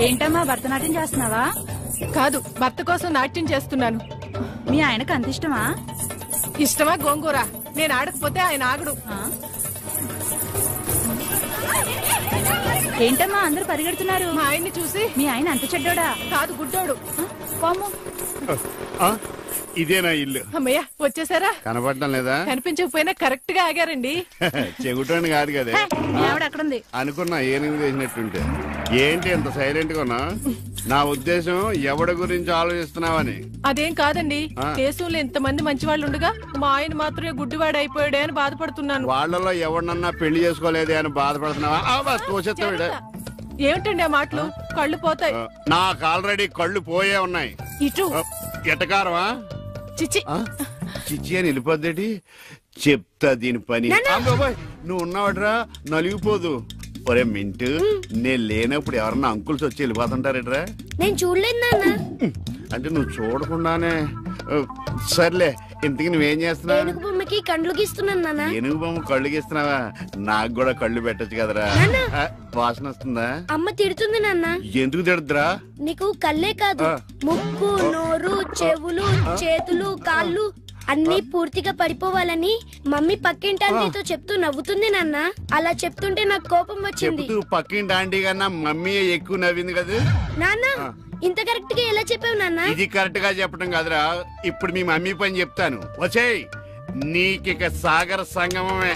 ఏంటమ్మా భరతనాట్యం చేస్తున్నావా? కాదు, భర్త కోసం నాట్యం చేస్తున్నాను. మీ ఆయనకు అంత ఇష్టమా? ఇష్టమా గోంగూర? నేను ఆడకపోతే ఆయన ఆగడు. ఏంటమ్మా అందరూ పరిగెడుతున్నారు? మా ఆయన్ని చూసి. మీ ఆయన అంత చెడ్డోడా? కాదు, గుడ్డోడు. పాము. ఇదేనా ఇల్లు? అమ్మయ్య, వచ్చేసారా? కనపడటం లేదా? కనిపించకపోయినా కరెక్ట్ గా ఆగారండి. చెగుటోని కాదు కదా ఆవిడ అక్కడుంది అనుకున్నా. ఏనుగు చేసినట్టుంటే ఏంటి ఎంత సైలెంట్ గా ఉన్నా? నా ఉద్దేశం ఎవడి గురించి ఆలోచిస్తున్నావని. అదేం కాదండి, దేశంలో ఇంతమంది మంచి వాళ్ళు ఉండగా మా ఆయన మాత్రమే గుడ్డివాడు అయిపోయాడే అని బాధపడుతున్నాను. వాళ్ళలో ఎవడన్నా పెళ్లి చేసుకోలేదే అని బాధపడుతున్నావా? తోసేస్తాడు. ఏమిటండి ఆ మాటలు? కళ్ళు పోతాయి. నాకు ఆల్రెడీ కళ్ళు పోయే ఉన్నాయి. ఇటు ఎటకారమా? చిచ్చి చిచ్చి అని వెళ్ళిపోద్దేటి? చెప్తా దీని పని. నువ్వు ఉన్నావట్రా, నలిగిపోదు. ఒరే మింటు, నేను లేనప్పుడు ఎవరన్నా అంకుల్స్ వచ్చి వెళ్ళిపోతుంటారేట్రా? నేను చూడలేదు నాన్న. అంటే నువ్వు చూడకుండానే. సర్లే, ఇంతకి నువ్వేం చేస్తున్నావు? ఏనుగు బొమ్మకి కళ్ళు గీస్తున్నాను నాన్న. ఏనుగు బొమ్మ కళ్ళు గీస్తున్నావా? నాకు కూడా కళ్ళు పెట్టచ్చు కదరా. వాసన వస్తుందా? అమ్మ తిడుతుంది నాన్న. ఎందుకు తిడద్దురా? నీకు కళ్ళే కాదు, ముక్కు, నోరు, చెవులు, చేతులు, కాళ్ళు అన్ని పూర్తిగా పడిపోవాలని మమ్మీ పక్కింటి ఆంటీతో చెప్తూ నవ్వుతుంది నాన్న. అలా చెప్తుంటే నాకు కోపం వచ్చింది. చెప్తూ పక్కింటి ఆంటీ కన్నా మమ్మీ ఎక్కువ నవ్వింది కదా నాన్న. ఇంత కరెక్ట్ గా ఎలా చెప్పావు నాన్న? ఇది కరెక్ట్ గా చెప్పడం కాదురా, ఇప్పుడు మీ మమ్మీ పని చెప్తాను. వచ్చేయ్, నీకిక సాగర సంగమమే.